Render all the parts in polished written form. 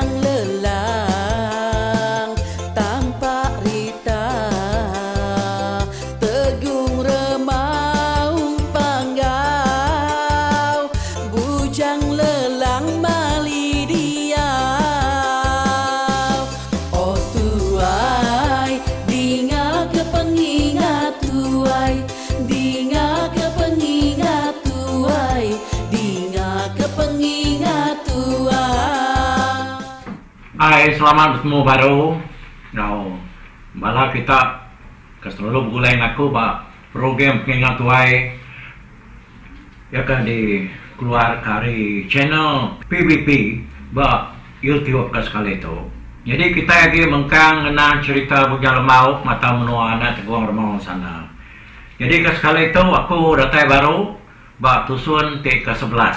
bujang lelang tanpa rita, tegung remaung panggau, bujang lelang mali diau. Oh tuai, dinga ke pengingat tuai, dinga ke pengingat tuai, dinga ke pengingat tuai. Hai, selamat bertemu baru. Malah kita selalu bergulai aku pak program pengingat tuai ya kan dikeluar dari channel PBP ba YouTube ke sekali itu. Jadi kita lagi mengkang kena cerita bujang lemau mata menua anak teguang remau sana. Jadi ke sekali itu aku datai baru ba tusun ke-11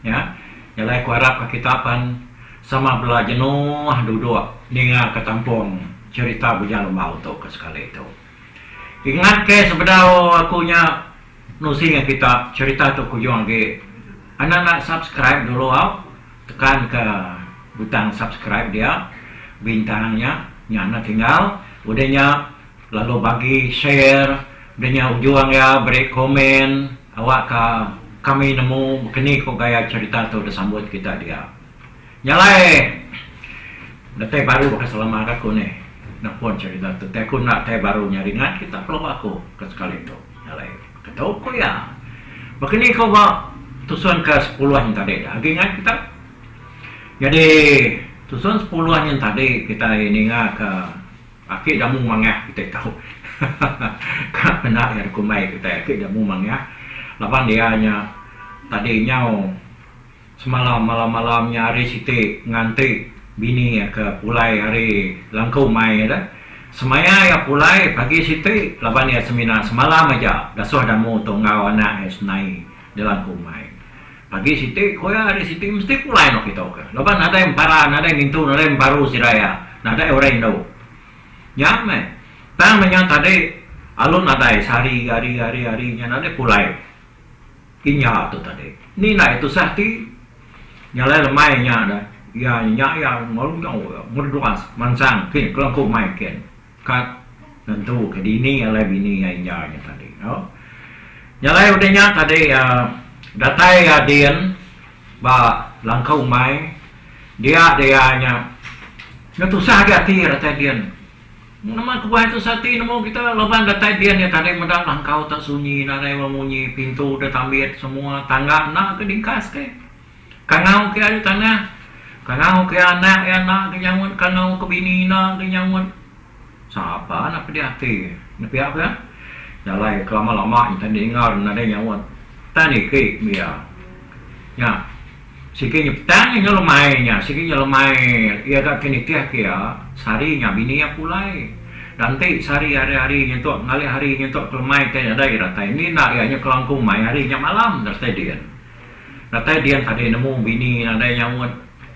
ya. Nyalai aku harap ke kitapan sama belah jenuh duduk ninga ketampung cerita bujang lemau tu ke sekali itu. Ingat ke sebenarnya akunya nusingan kita cerita tu kujung lagi. Anak nak subscribe dulu tekan ke butang subscribe dia, bintangnya nyana tinggal, udahnya lalu bagi share, udahnya ujung ya beri komen, awak ke kami nemu kini kok gaya cerita tu udah sambut kita dia. Nyalai, datai baru ke selama aku nih, nak pun cerita tu, aku nak datai baru nyaringan kita perlu aku ke sekali tu, nyalai, ketahu kau ya, begini kau bawa tusun ke 10-an yang tadi, lagi ingat kita. Jadi tusun 10-an yang tadi kita ini ke akhir damu mangah kita tahu, kan benar yang kumai kita akhir damu mangah, lapan dia hanya tadi nyau. Semalam malam-malamnya hari siti nganti bini ya ke pulai hari langkau mai dah. Semaya ya pulai pagi siti laban ya seminar semalam aja dah suah damu tunggau anak esnai di langkau mai. Pagi siti koya hari siti mesti pulai nok kita ke. Laban ada yang parah, ada yang itu, ada yang baru siraya, ada orang do. Nyame. Tang menyang tadi alun ada hari-harinya ada pulai. Inya tu tadi. Ni nak itu sakti nyalai lemainya ada ya malu merduas mansang kin kelangkuk mai ken kat tentu ke dini nyalai bini nya tadi nyalai udahnya tadi datai ya dian ba langkau mai dia nya tu sah hati datai dian nama kebuah itu sati nemu kita leban datai dian ya tadi medang langkau tak sunyi nanai memunyi pintu udah tambit semua tangga nak ke dingkas ke kangau ke ada tanah, kangau ke anak ya nak kenyawut, kangau ke bini nak kenyawut. Siapa nak pedih hati? Nak pihak apa? Jalai kelama-lama kita dengar ada nyawut. Tani ke dia. Ya, sikit nyeptang nya lemainya, sikit nya lemai. Ia kat kini tiak ya, sarinya bini ya pulai. Nanti sari hari-hari nyentuk, ngali hari nyentuk kelemai tanya ada rata ini nak ianya kelangkung mai harinya malam dah stadian. Natai dia tadi nemu bini ada nyawut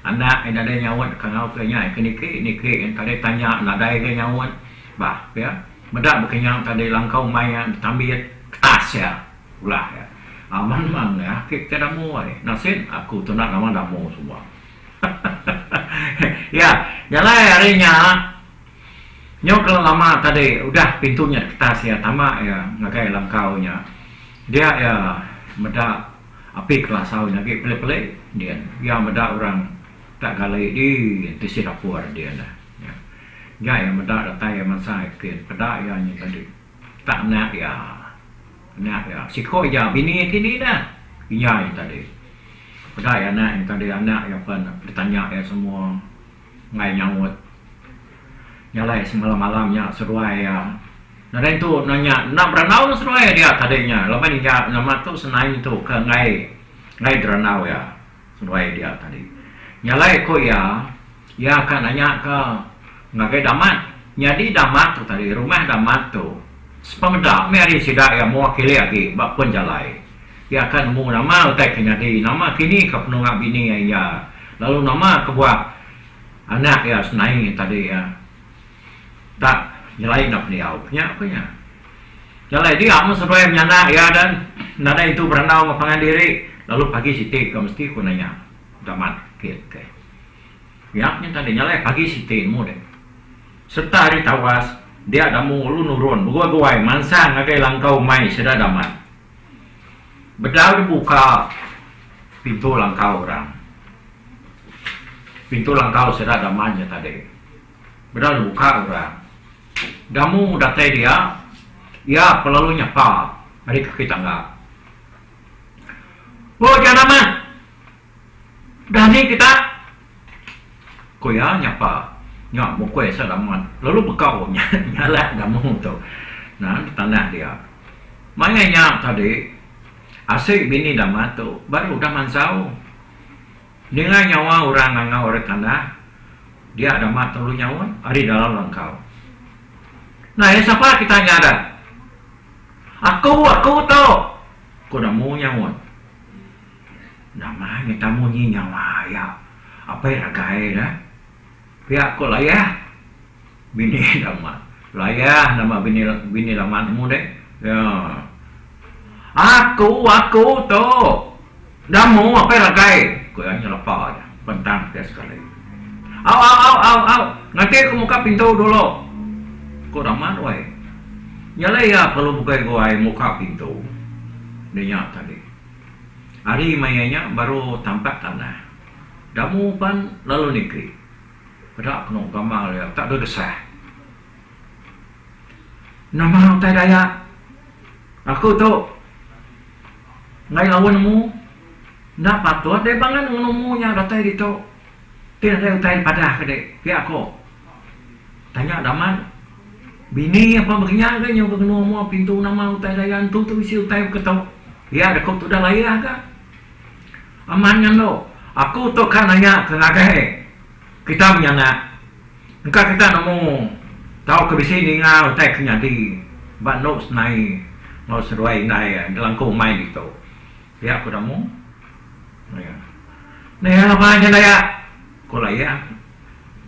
anak ada nyawut kangau ke nya ke yang tadi tanya ada ke nyawut bah ya medak berkenyang tadi langkau mai tambit tas ya ulah ya aman mang ya kita damu ai nasin aku tu nak nama damu semua ya nyalai harinya nyok kalau lama tadi udah pintunya tas ya tamak ya ngagai langkaunya dia ya medak api kelas awin lagi pelik-pelik dia yang ada orang tak galai di Singapura dia dah ya yang ada datai yang masa ke pada yang tadi tak nak ya siko ya bini kini dah yang tadi pada yang tadi anak yang pun ditanya ya semua ngai nyawut nyalai semalam-malamnya seruai ya. Nah itu nanya nak beranau seruai dia tadinya. Lepas ni dia nama tu senai itu ke ngai beranau ya seruai dia tadi. Nyalai ko ya akan nanya ke ngai damat. Jadi damat tu tadi rumah damat tu. Sepemeda meri sidak ya mewakili lagi bak pun jalai. Ya akan mu nama utai kenyadi nama kini ke penungak bini ya. Lalu nama kebuat anak ya senai tadi ya. Tak nyalai nak beliau punya apanya nyalai dia amat seruai menyana ya dan nada itu berenau mapangan diri lalu pagi siti ke mesti ku nanya damat ke Yaknya tadi nyalai pagi sitin mu deh. Serta hari tawas dia ada mu lu nurun gua mansang ngagai langkau mai sudah damat. Bedal dibuka pintu langkau orang. Pintu langkau sudah damatnya tadi. Bedal dibuka orang. Damu datai dia, ya pelalu nyapa hari kaki tangga. Oh jangan aman. Dah ni kita koya nyapa nyak mo kue sa daman lalu bekau nyala damu tu nah tanah dia makanya tadi asik bini daman tu baru daman sau dengan nyawa orang nganga orang tanah dia daman tu nyawa hari dalam langkau nah siapa kita nyada aku tu ko damu nyawa namanya tamu ni nyawa ya apa yang ragai dah pihak ko layah bini daman layah nama bini daman mu deh ya aku tu damu apa yang ragai ko yang nyelapa bentang dia sekali au nanti aku muka pintu dulu ko daman wai nyalai ya perlu buka ko ai muka pintu dia tadi hari mayanya baru tampak tanah damu pan lalu negeri pada kena gamal ya tak ada desah nama tai daya aku tu ngai lawan mu nak patut de bangan mu nya datai di tu tidak ada utai padah ke dek pihak aku tanya daman bini apa bernya ke nyo kena mu pintu nama utai daya tu isi utai ke tu ya ada kau tu dah layah ke amannya lo aku tu kan nanya ke ngagai kita menyana engkau kita nemu tahu ke sini ngau tak kenyadi ban nos nai nos ruai nai dalam ko mai gitu ya aku damu ya nah apa aja ya ko ya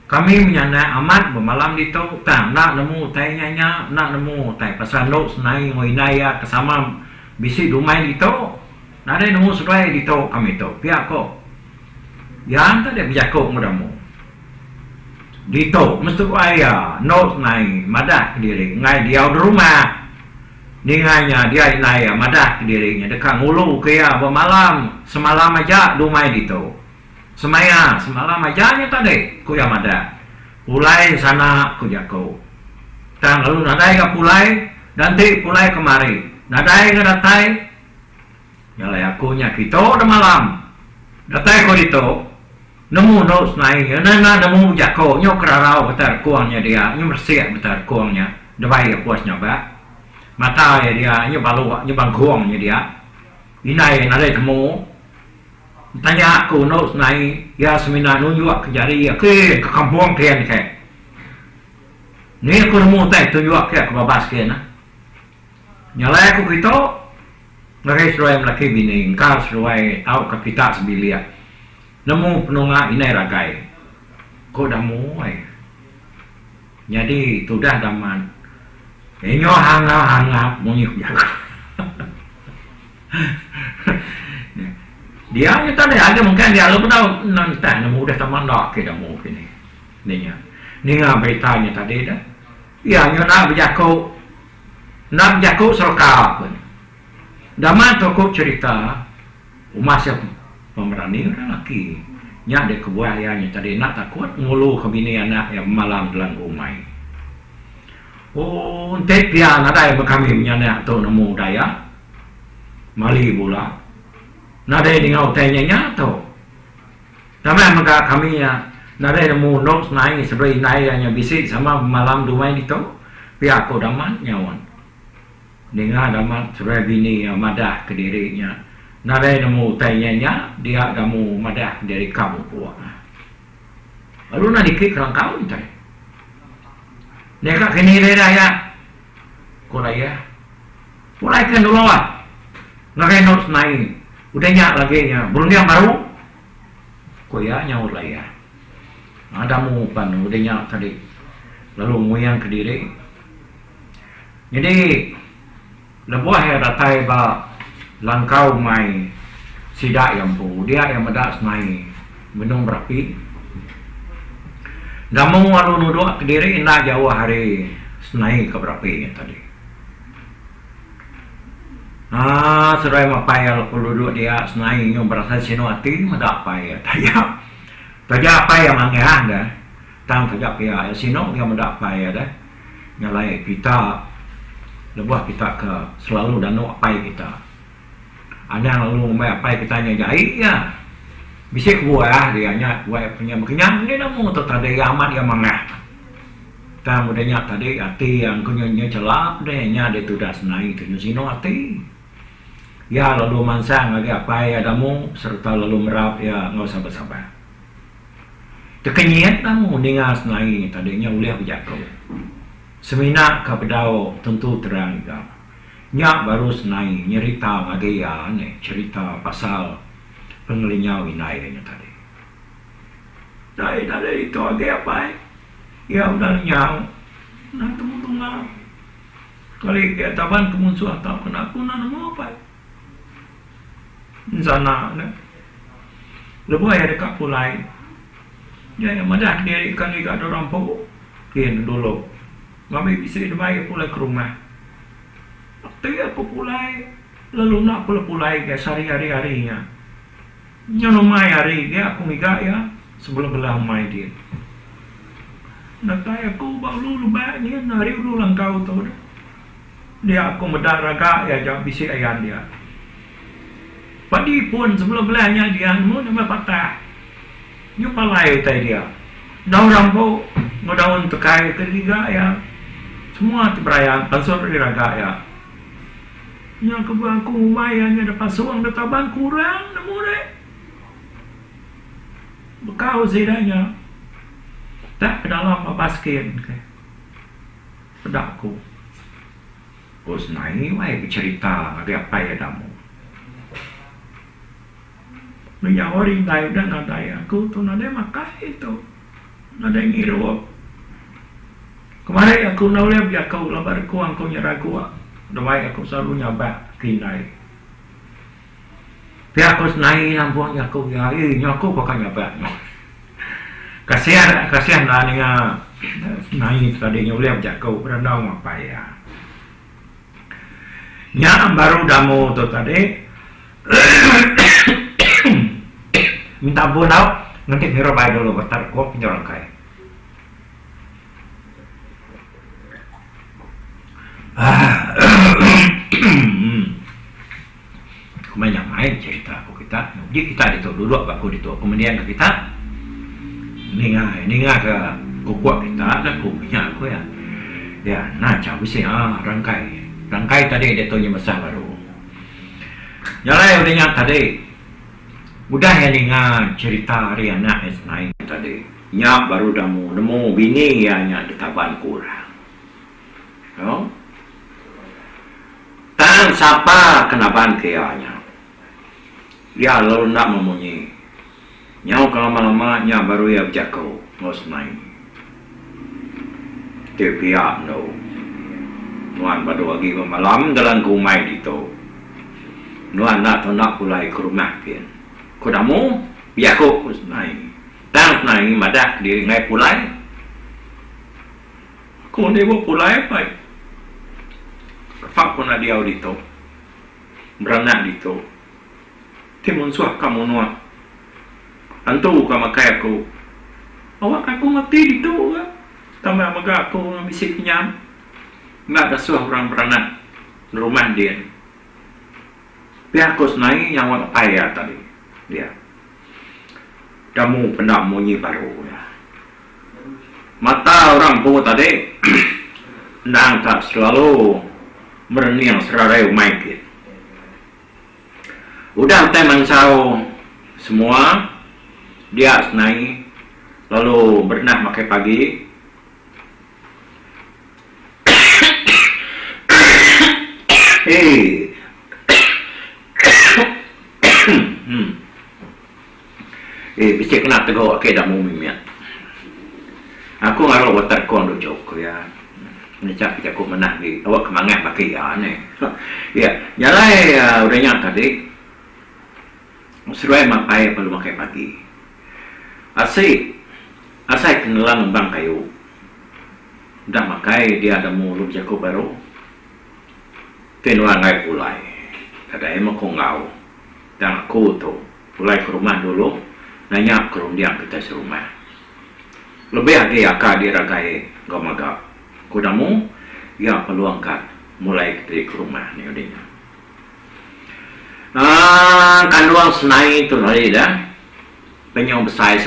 kami menyana amat bermalam itu tak nak nemu tai nyanya nak nemu tai pasal nos nai ngoi nai ya kesama bisi dumai itu nak ada nemu seruai itu kami itu pihak ko yang tak ada bijakok mudamu dito mesti ayah note nai madah ke diri ngai dia di rumah ninganya dia nai madah ke dirinya dekat ngulu ke ya bermalam semalam aja dumai dito semaya semalam aja nya tadi ku ya madah pulai sana ku jako tang lalu nadai ke pulai nanti pulai kemari nadai ke datai nyalai aku nya kita dah malam datai ko dito nemu nos naik, nana nemu jako, nyok rarau betar kuangnya dia, nyok bersih betar kuangnya, debai puasnya ba, mata ya dia, nyok balu, nyok bangkuangnya dia, inai nade temu, tanya aku nos naik, ya semina nunjuk ke jari ya ke kampung kian ke, ni aku nemu tay tunjuk ke babas kian, nyalai aku itu, ngakai seruai melaki bini, engkau seruai au kapita sebilia. Nemu penunga inai ragai ko damu ai jadi tu dah daman enyo hanga munyuk jaga dia nya tadi ada mungkin dia lu tahu nanti nemu dah taman dak ke damu kini ninya ninga beritanya tadi dah ya nyo nak berjako serka pun daman toko cerita umasya pemerani orang laki nya de kebuayanya tadi nak takut ngulu ke bini anak yang malam dalam umai oh tek dia ada yang kami menyana tu nemu daya mali pula nada dengan utainya nyato tapi maka kami ya nada nemu notes naik sebagai naiknya bisik sama malam dumai itu pihak ko daman nyawan dengan daman sebagai bini yang madah ke dirinya nada nemu tanya dia kamu madah dari kamu kuat. Lalu nak dikit kerang kau ni. Neka kini raya, kau raya, mulai kan dulu lah. Ngakai notes naik, udah nyak lagi nya, belum yang baru. Kau ya nyaur raya. Ada mu pan udah nyak tadi. Lalu muyang ke diri. Jadi lebuah ya datai ba langkau mai sidak yang pu dia yang medak senai minum berapi Namun walau nuduk ke diri nak jauh hari senai ke berapa yang tadi. Serai mapai kalau duduk dia senai yang berasa sino hati madak pai tayap. Tajak pai yang mangah dah. Tang tajak pia sino dia madak pai dah. Nyalai kita lebuh kita ke selalu danu pai kita. Ada lalu mai pai kita nyajai ya. Bisa buah dia nya buah punya kenyang ni namu tu tadi amat yang mangah. Ta mudanya tadi hati yang kunyanya celap deh nya dia tu dah senai tu sino hati. Ya lalu mansang lagi apa ya damu serta lalu merap ya enggak usah bersabar. Tekenyet namu dengar senai tadinya uliah berjakau. Semina kapedau tentu terang juga. Nya baru senai nyerita lagi ya ne cerita pasal pengelinyau inainya tadi. Dari itu agak apa? Ya udah nyau. Nah tunggu. Kali ke taban kemunsuh atau kena aku nak mau apa? Sana ne. Lepas ya dekat pulai. Ya yang madah dia ikan ikan orang pokok. Kian dulu. Kami bisa dibayar pulai ke rumah. Tapi aku pulai lalu nak pulai ke hari-harinya. Yang mai hari dia aku migak ya sebelum belah mai dia. Nak tanya aku baru banyak hari dulu langkau tu. Dia aku medaraga ya jam bisi ayan dia. Padi pun sebelum belahnya dia mau nama patah. Nyu palai tadi dia. Daun rambo ngodaun tekai ketiga ya. Semua terperayaan pansor di raga ya. Yang kebaku lumayan ada pasuang detabang kurang nemu deh. Bekau zidanya tak ke dalam basket pedakku kos naik wai bercerita ada apa ya damu menyawari dai dan ada aku tu nade makai itu nade ngiro kemarin aku nak lihat kau labar ku angkau nyeragu dawai aku selalu nyabak kinai pihak kos naik nampuang aku ya nyaku pakai nyabak kasihan lah dengan naik tadinya boleh berjakau berandau apa ya nya baru damu tu tadi minta ampun tau nanti ngerobai dulu bentar kau penjorang kai banyak main cerita aku kita jadi kita itu duduk aku itu kemudian ke kita ninga ke kukuak kita dan kukunya aku ya nah jauh sih rangkai tadi dia tuh besar baru nyalai udahnya tadi udah ya ninga cerita hari anak naik tadi nya baru nemu bini ya nya detaban kurang no? Tang siapa kenaban kayaknya ya lalu nak memunyi nyau kalau lama nya baru ya berjakau ngos naik tepiak no nuan pada lagi malam dalam kumai itu nuan nak pulai ke rumah pian kodamu biako ngos naik tang naik madak di ngai pulai kau ni buat pulai apa kefak pun ada itu beranak itu timun suah kamu nuan antu kamu kaya aku awak aku mati itu kan tambah maga aku bisa kenyam nggak ada suah orang beranak rumah dia pihak kos naik yang awak ayah tadi dia kamu pernah munyi baru ya mata orang pun tadi nang tak selalu merenyang serarai maikit udah teman sau semua dia naik lalu berenang pakai pagi bisa kena tegur okay dah mau mimiat aku ngaruh water kuang do jok ya mencak kita aku menang di awak kemangat pakai ya ne ya nyalai udahnya tadi seruai makai perlu pakai pagi asik Asal kenalan bang kayu. Dah makai dia ada mulut jago baru. Tenuan ngai pulai. Ada emang kau ngau. Dan aku tu pulai ke rumah dulu. Nanya ke dia kita serumah. Lebih lagi akak dia ragai gamaga. Kudamu ya peluangkan mulai ke rumah ni udahnya. Kanduang senai tu lagi dah. Penyong besai.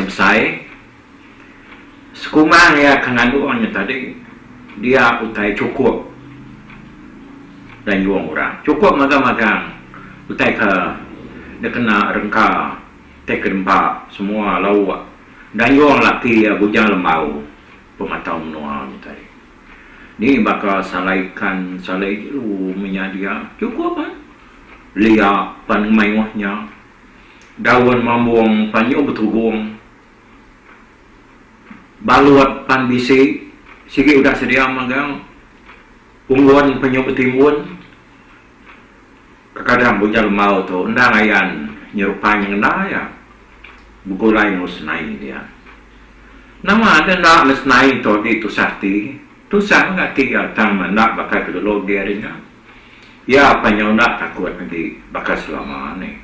Sekumang ya kanduangnya tadi dia utai cukup dan juang orang. Cukup magang-magang utai ke dia kena rengka tekerempak semua lawa dan juang laki ya bujang lemau pematau menua tadi. Ni bakal salai lu menyadia cukup kan? Liak pan maiwahnya daun mambuang panyo betugong baluat pan bisi sige udah sedia magang ungguan panyo betimbun kadang bujal mau tu endang ayan nyerupanya ngena ya bugulai musnai dia nama ada ndak musnai tu di tu sakti tu sang ngati ya tang nak bakal kedolo gerinya ya panyo nak takut nanti bakal selama ni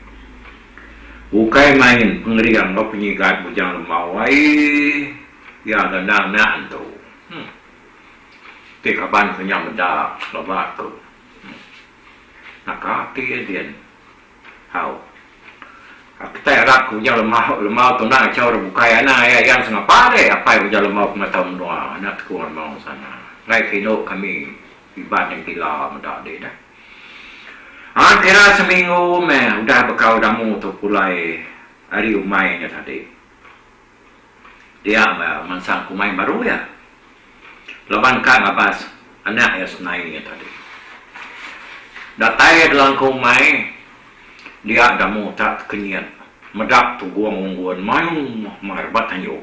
bukai main pengerian lo penyikat bujang lemau ya gandang nak tu kapan kenyang mendak lebat tu nak kaki dia hau kita rak bujang lemau tu nak cakap bukai anak ya yang sengapa deh apa bujang lemau pematau menua nak kurang mau sana ngai kino kami ibadah yang gila mendak deh dah. Kira seminggu udah bekau damu tu pulai hari umainya tadi. Dia mansang kumai baru ya. Lawan kan abas anak ya senainya tadi. Datai dalam kumai dia damu tak kenyat. Medap tu guang-guang mayung marbat tanyo.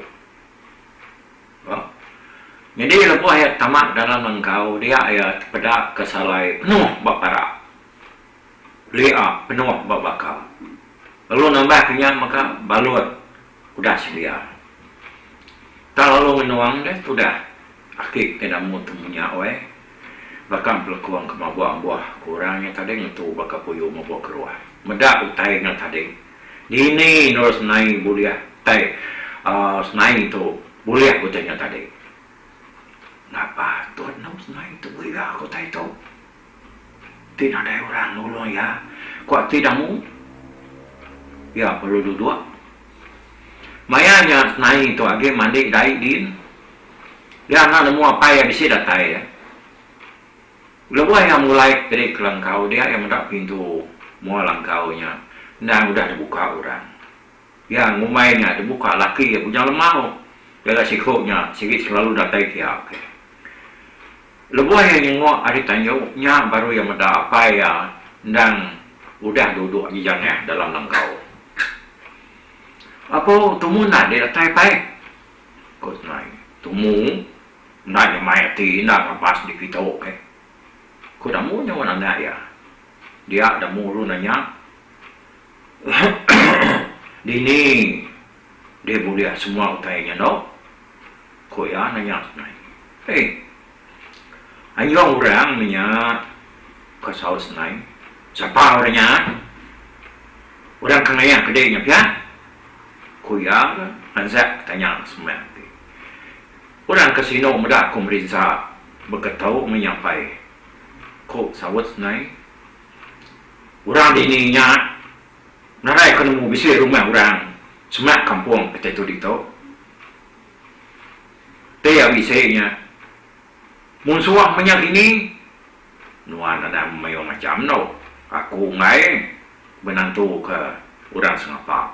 Jadi lepas ayat tamat dalam engkau dia ayat pedak kesalai penuh bapara. Lea penuh babakal. Lalu nambah kenyang maka balut udah sedia. Tak lalu menuang deh sudah. Akik tidak mau temunya oe. Bahkan pelekuang ke buah-buah kurangnya tadi ngetu bakal puyuh mabuah keruah. Medak utai ngat tadi. Dini nurus senai buliah tai senai itu buliah utainya tadi. Ngapa tuan nurus senai itu buliah aku tai tu. Tidak ada orang nolong ya. Kok tidak mu? Ya perlu duduk. Mayanya senai itu agi mandi dai din. Dia nak nemu apa yang bisa datai ya. Lepas yang mulai dari kelangkau dia yang mendak pintu mual langkaunya. Dan udah dibuka orang. Yang ngumainya dibuka laki ya punya lemau. Dia sikoknya sikit selalu datai kia. Lepas yang nyengok hari tanyanya baru yang mendak apa ya. Dan udah duduk hijangnya dalam langkau. Apa tumu nak dia datai pai? Kau senai. Tumu nak yang mati nak lepas di kita oke. Kau dah mau nyawa nak ya? Dia dah mau lu nanya. Dini dia boleh semua utainya no. Kau ya nanya senai. Hei, anjong orang nanya kesal senai. Siapa orangnya? Orang kena kedainya ya? Kau ya anzak tanya semua. Orang kasino muda aku merisa berketau menyampai kok sawat senai. Orang dininya narai kenemu bisa rumah orang semak kampung kita itu dito. Dia bisanya munsuah menyak ini nuan ada mayo macam no. Aku ngai menantu ke orang sengapa.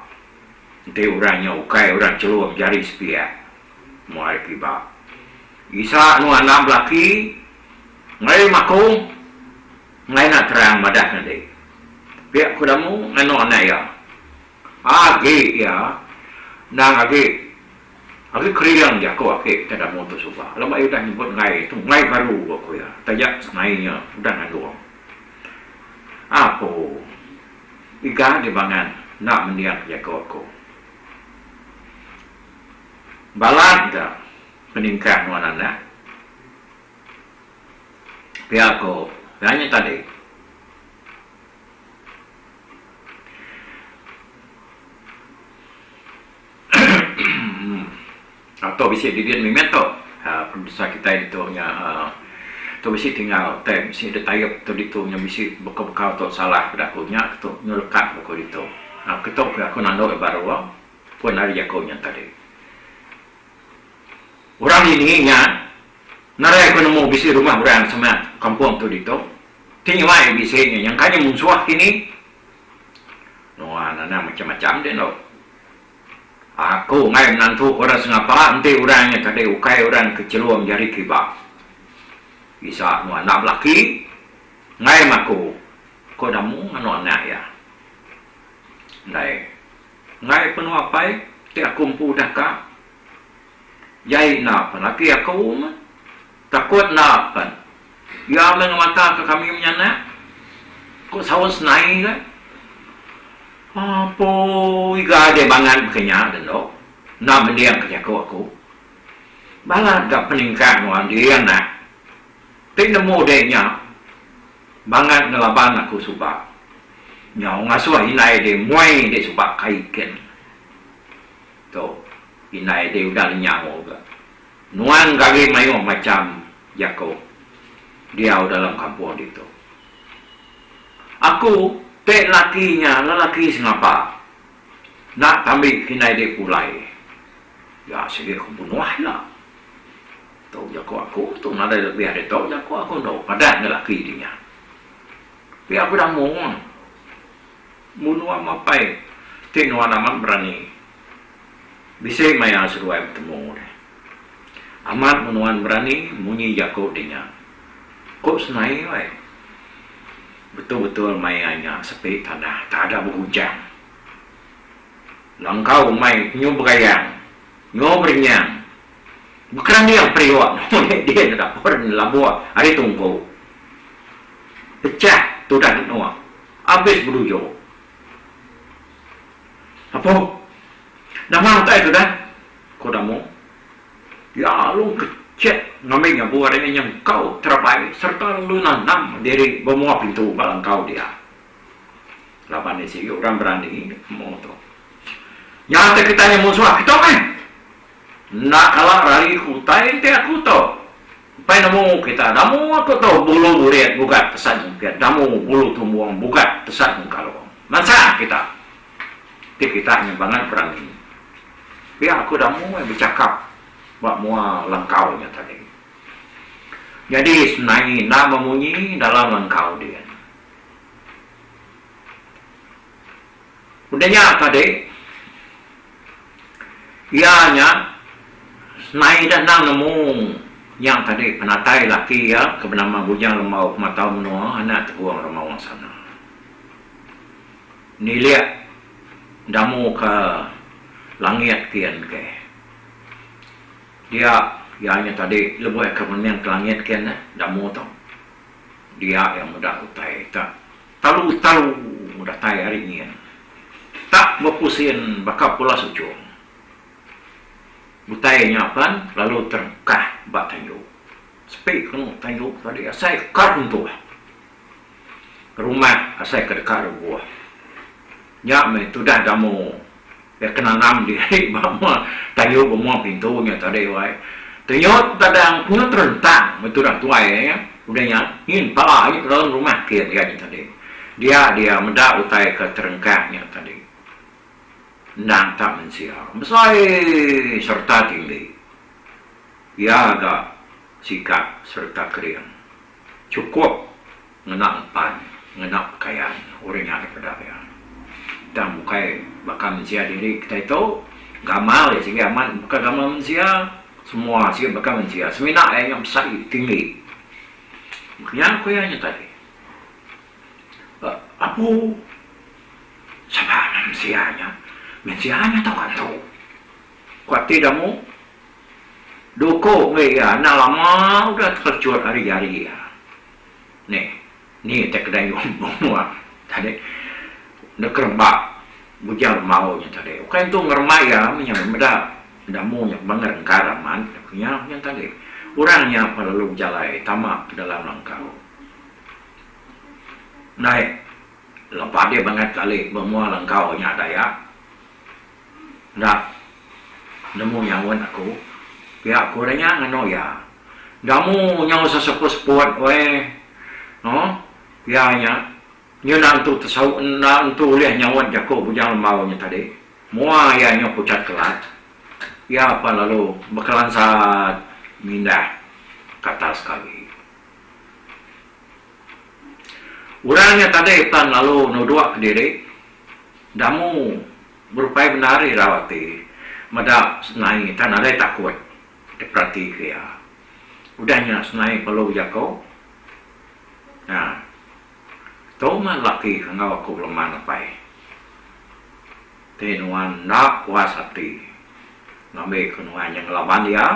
Nanti orangnya ukai orang celup jari sepia. Muai kiba. Isa nu anak laki ngai makung ngai nak terang madah nanti. Biar kudamu ngano anak ya. Agi ya. Nang agi kriang dia ko agi tidak mau tu suka. Lama udah nyebut ngai tu ngai baru aku ya. Tajak senainya udah ngandung. Apa? Iga di bangan nak mendiang jago aku. Balat dah peningkat nuanana. Pihak ko, hanya tadi. Atau bisa dilihat memento. Produser kita itu nya tu bisa tinggal tem bisa detayap tu itu nya bisa bekal-bekal tu salah pada aku nya tu nyelekat buku itu. Kita aku nando baru pun hari aku nya tadi. Orang ini nya narai aku nemu bisa rumah orang sama kampung tu itu. Tinggi mai bisa nya yang kanya musuh kini. Nuana macam-macam deh no. Aku ngai menantu orang sengapa nanti orangnya tadi ukai orang keceluam jari kibak. Bisa nu anak laki ngai maku. Ko damu anu anak ya. Ngai penuh apai ti aku mpu dah ka. Jai na laki aku takut na pan. Ya mengamata ke kami menyana. Ko sawas nai kan. Apa iga ada bangan kenya dan lo nak mendiang kerja aku balat gak peningkat nuan dia nak tapi nemu dehnya bangan ngelaban aku suka nyau ngasuh inai de muai de suka kaiken tu inai de udah nyau ga nuan gage mayo macam jako dia dalam kampung itu aku pek lakinya, lelaki sengapa nak tambik hinai dia pulai ya sige aku bunuh lah tau aku tu nada lebih ada tau aku no padat lelaki dia biar aku dah mau bunuh mapai tino amat berani bisa maya seruai bertemu amat bunuhan berani munyi jako dia kok senai betul-betul mainannya sepi tanah, tak ada berhujan. Langkau main nyu berayang, nyu berenyang. Bukan dia periwak, dia tak pernah labua hari tunggu. Pecah tu dah nuak, habis berujung. Apa? Nama tak itu dah? Kau dah mau? Ya lu kecil. Namanya buat ini yang kau terbaik serta lu nanam dari semua pintu balang kau dia. Lapan isi orang berani mau tu. Yang kita yang musuh kita kan. Nak kalah rari kutai te aku tu. Pai namu kita namu aku tu bulu buret bukat pesan kita namu bulu tumbuang bukat pesan kalau. Masa kita. Kita yang bangan berani. Biar aku namu bercakap buat mua langkaunya tadi. Jadi sebenarnya nak memunyi dalam langkau dia. Udahnya tadi, ianya sebenarnya dah nak nemu yang tadi penatai laki ya kebenama bujang lemau mata menua anak terbuang remau sana. Ni lihat damu ke langit kian ke. Dia ianya tadi lebih kemenang ke langit kian damu tu. Dia yang mudah utai tak. Talu mudah tai hari ni. Tak berpusin bakal pula sujung. Butainya apa? Lalu terkah bak tanjuk. Sepi kena tanjuk tadi asai kar untuk rumah asai kedekat buah. Ya me tu dah damu. Ya kena nam diri bahawa tanjuk semua pintunya tadi wai. Ternyata tadang punya terentang betul dah tuai ya. Udahnya ini pala ini dalam rumah dia tadi. Dia mendak utai ke terengkahnya tadi. Nang tak mensiar. Besar serta tinggi. Ya agak sikap serta kering. Cukup ngenak pan, ngenak pakaian. Orangnya ada perdagangan. Dan bukai bakal mensiar diri kita itu gamal ya sehingga aman bukan gamal mensiar. Semua sih bakal mensiar. Semina yang besar tinggi. Makanya aku yang tadi. Apa? Siapa mensiarnya? Mensiarnya tahu kan tahu. Kuat tidak mu? Doko ya, nak lama udah tercut hari-hari ya. Nih tak kedai ngomong tadi. Nak kerembak bujang maunya tadi. Bukan tu ngermak ya, menyang beda damu yang bangar karaman punya yang tadi orangnya perlu jalai tamak ke dalam langkau naik lepas dia banget kali bermual langkau nya daya nak nemu yang wan aku pihak kurangnya ngano ya damu nyau sesepuh-sepuh no pianya nyo nantu tasau nantu leh nyawan jako bujang lemaunya tadi mua ya nyo pucat kelat ya apa lalu bakalan saat mindah kata sekali orangnya tadi kan lalu nudua ke diri damu berupaya benari rawati mada senai tan ada takut diperhati ya udahnya senai perlu jako nah toma laki hanggaw aku belum mana pai tenuan nak kuasati ngambil kenuan yang lawan dia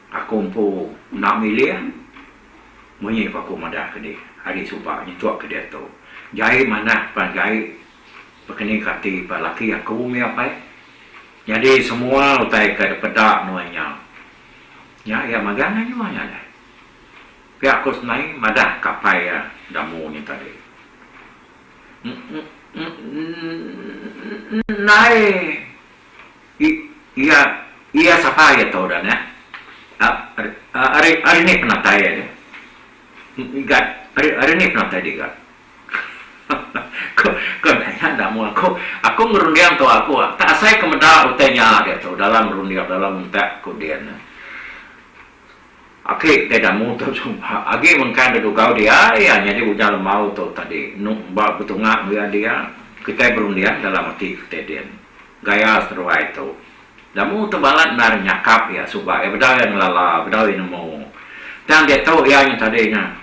aku umpu nak milih menyip aku madah ke dia hari subah nyetuak ke dia tu jai mana pan jai berkini kati pa laki aku umi apa jadi semua utai ke pedak nuanya ya ya magana nuanya dah pihak aku senai madah kapai ya damu ni tadi naik iya siapa ya tahu dah ya hari ini pernah tanya ya ingat hari ini pernah tanya kan kau nanya damu aku ngerundian tu aku tak saya kemudian utenya dia tu dalam rundian dalam tak kudian Oke, tidak mau tu cuma. Agi mungkin ada kau dia, ya jadi hujan mau tu tadi. Numpak betungak dia, kita berundian dalam hati kita dia. Gaya seruai itu. Damu tu balat nar nyakap ya subah. Ya bedal yang lala, bedal yang mau. Dan dia tahu ya yang tadinya.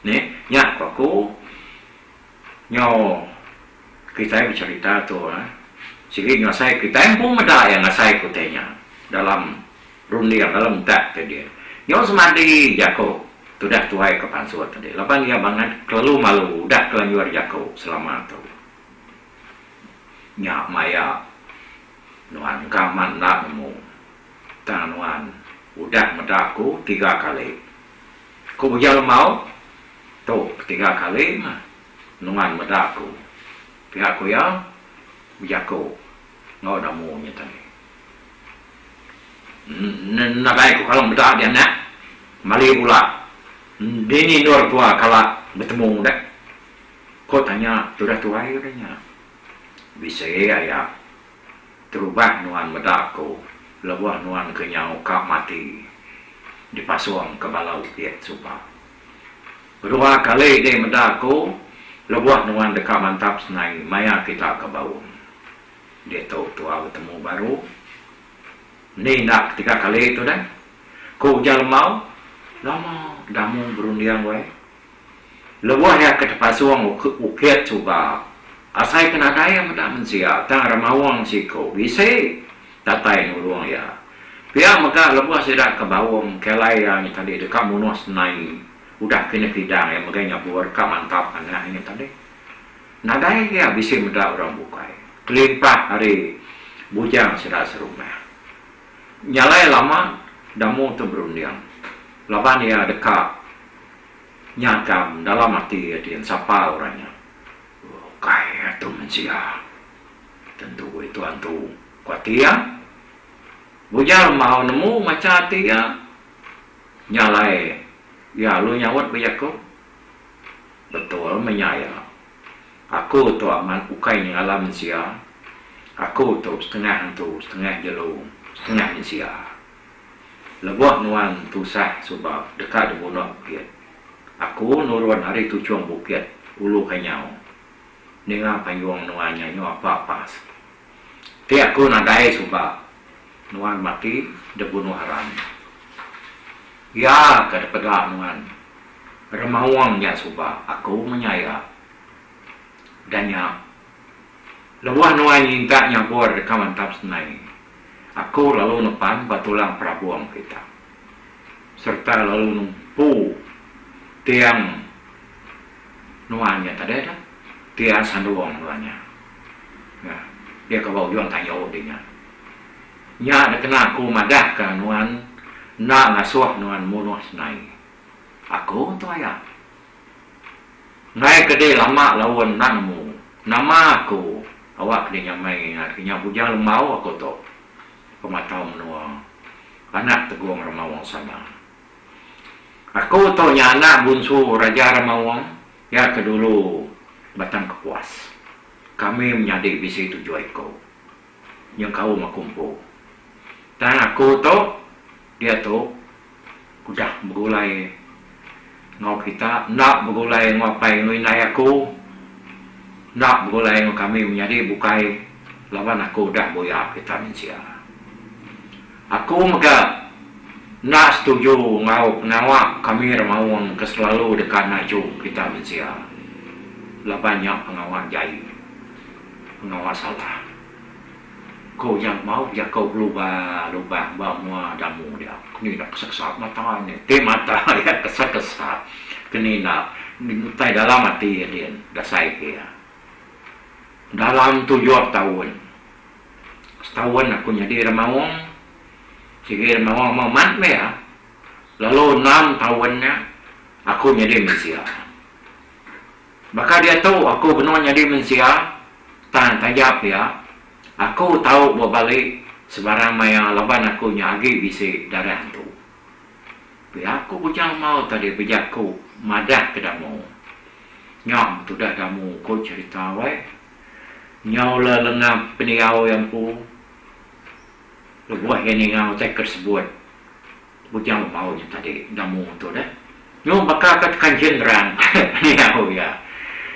Nih, nyak aku, nyo kita bercerita tu. Sigi ngasai kita yang pun meda yang ngasai kutenya dalam rundian dalam tak dia. Yang semadi jako sudah tuai ke pansuat tadi. Lepas dia banget kelalu malu dah kelanjur jako selama tu. Nyak maya nuan kaman nak nemu. Dan nuan udah medaku 3 kali. Ku berjalan mau tu 3 kali mah nuan medaku. Pihak ku ya jako ngau damu nya tadi. Nagai ku kalau bedah dia nak mali pula dini nur tua kalau bertemu dah kau tanya sudah tua katanya bisa ya terubah nuan bedah ku lebuah nuan kenyau kap mati dipasuang ke balau dia supaya 2 kali dia bedah ku lebuah nuan dekat mantap senai maya kita ke bau dia tahu tua bertemu baru ni nak 3 kali itu dah. Kau jalan mau, lama damu berundian wae. Lebuah ya ke terpasuang ukiat coba. Asai kena daya muda mensia, tang ramawang si kau bisa tatai nuluang ya. Pihak maka lebuah sedak ke bawang kelai yang tadi dekat munos naik. Udah kena kidang yang makanya buat ka mantap anak ini tadi. Nadai ya bisa muda orang bukai. Kelimpah hari bujang sedak serumah. Nyalai lama damu tu berundian. Laban dia dekat nyakam dalam hati dia siapa orangnya. Kaya tu manusia. Tentu itu antu kuatia. Bujang mau nemu macam hati ya. Nyalai ya lu nyawat bejaku. Betul menyaya. Aku tu aman ukai ni alam manusia. Aku tu setengah hantu, setengah jelung. Setengah Insia. Lebuah nuan tusah sebab dekat di bunuh bukit. Aku nuruan hari tujuan bukit ulu kenyau. Dengan panyuang nuannya nyu apa-apa. Tiap aku nadai sebab nuan mati di bunuh haram. Ya kada pegak nuan. Remawangnya sebab aku menyaya. Dan ya lebuah nuan minta nyabur dekat mantap senai. Aku lalu nepan batulang prabuang kita. Serta lalu numpu tiang nuannya tadi ada. Tiang sanduang nuannya. Nah, dia ke bawah juang tanya dia. nya nak kena aku madah ka nuan nak ngasuh nuan munuh senai. Aku tu ayah. Ngai kedai lama lawan nanamu. Nama aku awak kena nyamai artinya bujang lemau aku tu. Pematau menua. Anak teguang Ramawang sana. Aku tu nya anak bungsu Raja Ramawang ya kedulu Batang Kepuas. Kami menyadik bisi 7 ekor. Yang kau makumpu. Dan aku tu, dia tu, udah bergulai ngau kita, nak bergulai ngau apa yang nai aku, nak bergulai ngau kami menjadi bukai, lawan aku dah boya kita mensia. Aku maka nak setuju ngau penawak kami Ramawang keselalu dekat naju kita mensia. Lawannya pengawak jai, pengawak salah. Kau yang mau dia kau lupa bawa damu dia. Kini nak kesak mata ni, mata ya kesak kini nak tai dalam mati dia dah saya dia. Dalam 7 tahun, setahun aku jadi Ramawang, sige Ramawang mau mat ya. Lalu 6 tahunnya aku jadi Malaysia. Maka dia tahu aku benar jadi Malaysia, tan tajap ya. Aku tahu berbalik sebarang yang lawan aku nyagi bisi darah tu. Biar aku bujang mau tadi bejaku madah ke damu. Nyam tu dah damu ko cerita wai. Nyau la lengap peniau yang pu. Lebuah yang ngau tak tersebut. Bujang mau tadi damu tu dah. Nyau bakal katakan jenderang. Niau ya.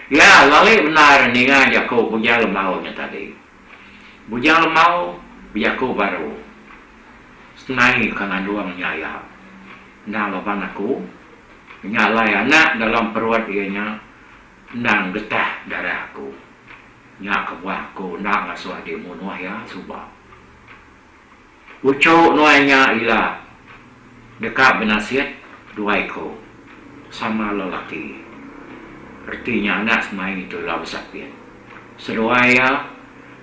Ya, lalu benar ni ngajak aku bujang mau tadi. Bujang lemau, biaku baru. Senai kena doang nyaya. Nah, lawan aku, nyalai anak dalam perut ianya, nang getah darah aku. Nyak kebuah aku, nak ngasuh di munuh ya, subah. Ucuk nuanya ilah. Dekat benasiat, 2 ekor. Sama lelaki. Artinya anak semai itu lah bersakit. Seruaya,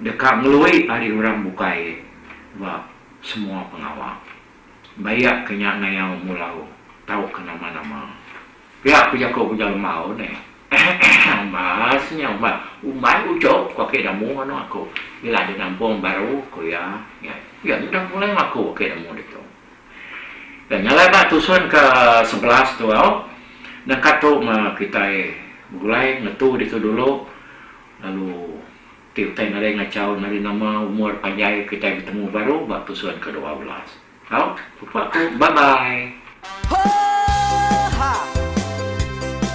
dekat ngelui hari orang bukai buat semua pengawal. Bayak kenyak ngayau mulau. Tahu ke nama-nama. Ya, aku jago punya lemau ni. Masnya, umai ucap. Kau kira damu anu aku. Bila ada nampung baru, aku ya. Ya, sudah mulai aku kira damu itu. Dan nyalai pak tusun ke 11 tu. Dan katuk kita mulai ngetu itu dulu. Lalu kita nari ngacau nari nama umur panjang kita bertemu baru waktu suan ke-12. Tahu? Lupa aku. Bye bye. Ho ha.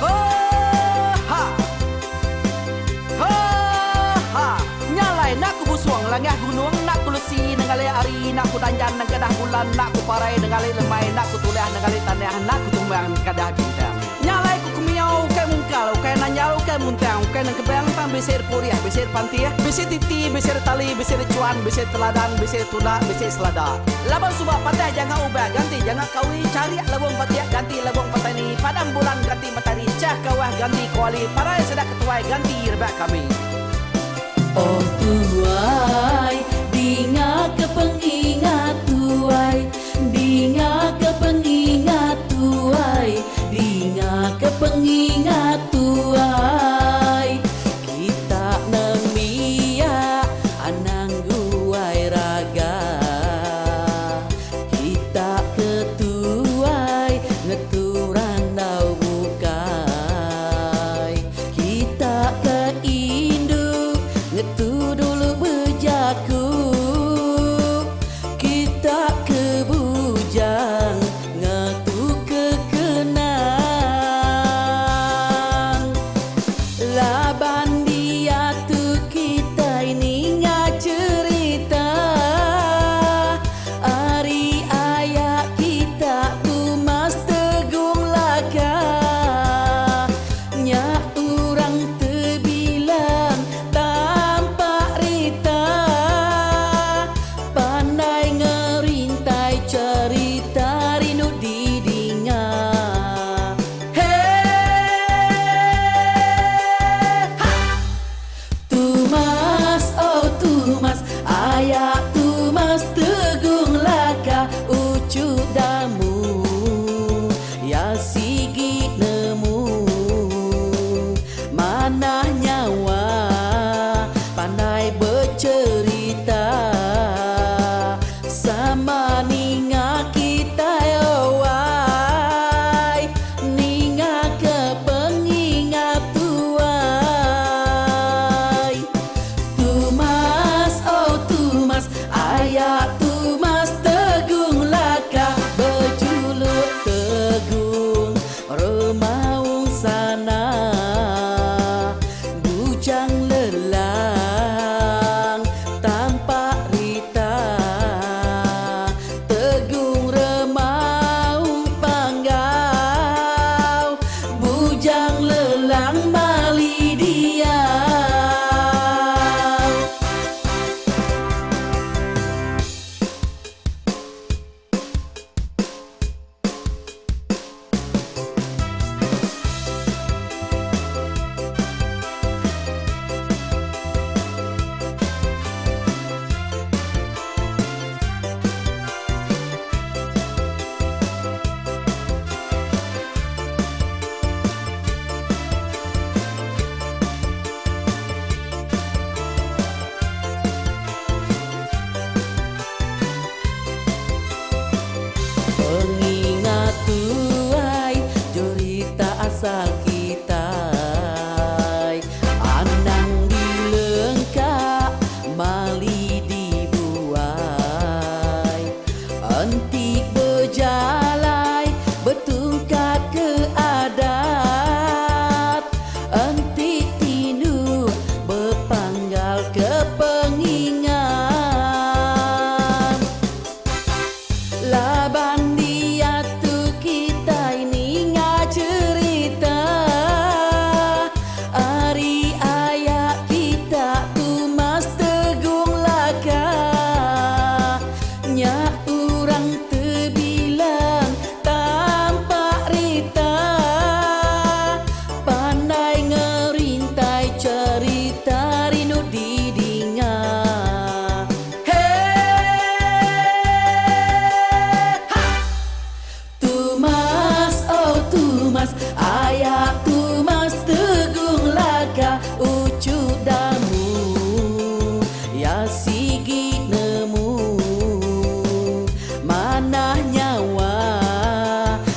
Ho ha. Ho ha. Nyalai nak ku busuang langah gunung nak ku lesi nengalai ari nak ku danjan nang kadah bulan nak ku parai nengalai lemai nak ku tuliah nengalai tanah nak ku tumbang kadah bintang. Nyalai ku kumiau kai mungkal kai nanyau kai muntang kai nang kebang tang besir puriah besir pantiah besir titi besir tali besir cuan besir teladan besir tuna besir selada. Labang subak patah jangan ubah ganti jangan kawi cari labang patiak ganti labang patani padam bulan ganti matahari cah kawah ganti kuali parai sedak ketuai ganti rebak kami. Oh tuai, dinga ke pengingat tuai, dinga ke pengingat tuai, dinga ke pengingat tuai. Kita nemia anang guai raga, kita ketuai ngeturan dau bukai, kita ke Indu ngetu dulu bejaku. Antik berjalai bertungkat ke adat, antik tindu berpanggal ke pengingat. Laban dia tu kita ini cerita, hari ayat kita tu mas tegung laka. Nya urang terbilang tampak rita, pandai ngerintai cerita rindu didinga. Tumas, oh Tumas, ayah Tumas tegung laka ucu damu, ya sigi nemu mana nyawa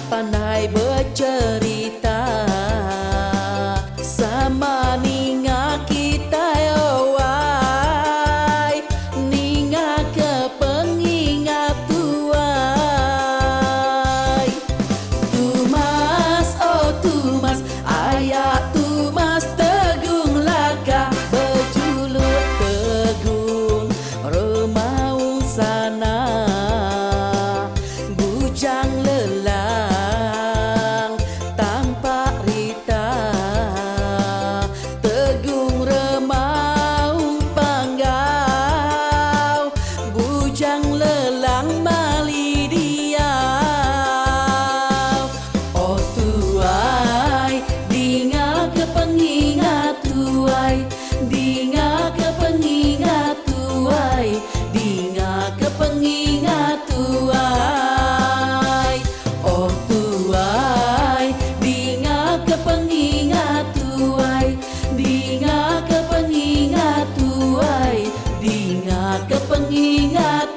pandai bercerita sama ninga kita yowai, ninga ke pengingat tuai. Tumas, oh Tumas, ayah Tumas tegung laka berjuluk tegung remaung sana, bujang lelang tampak rita, tegung remaung panggau, bujang lelang mali diau. Oh tuai, dinga ke pengingat tuai, dinga ke pengingat tuai, dinga ke pengingat tuai. Oh tuai, dinga ke pengingat tuai, dinga ke pengingat tuai, dinga ke pengingat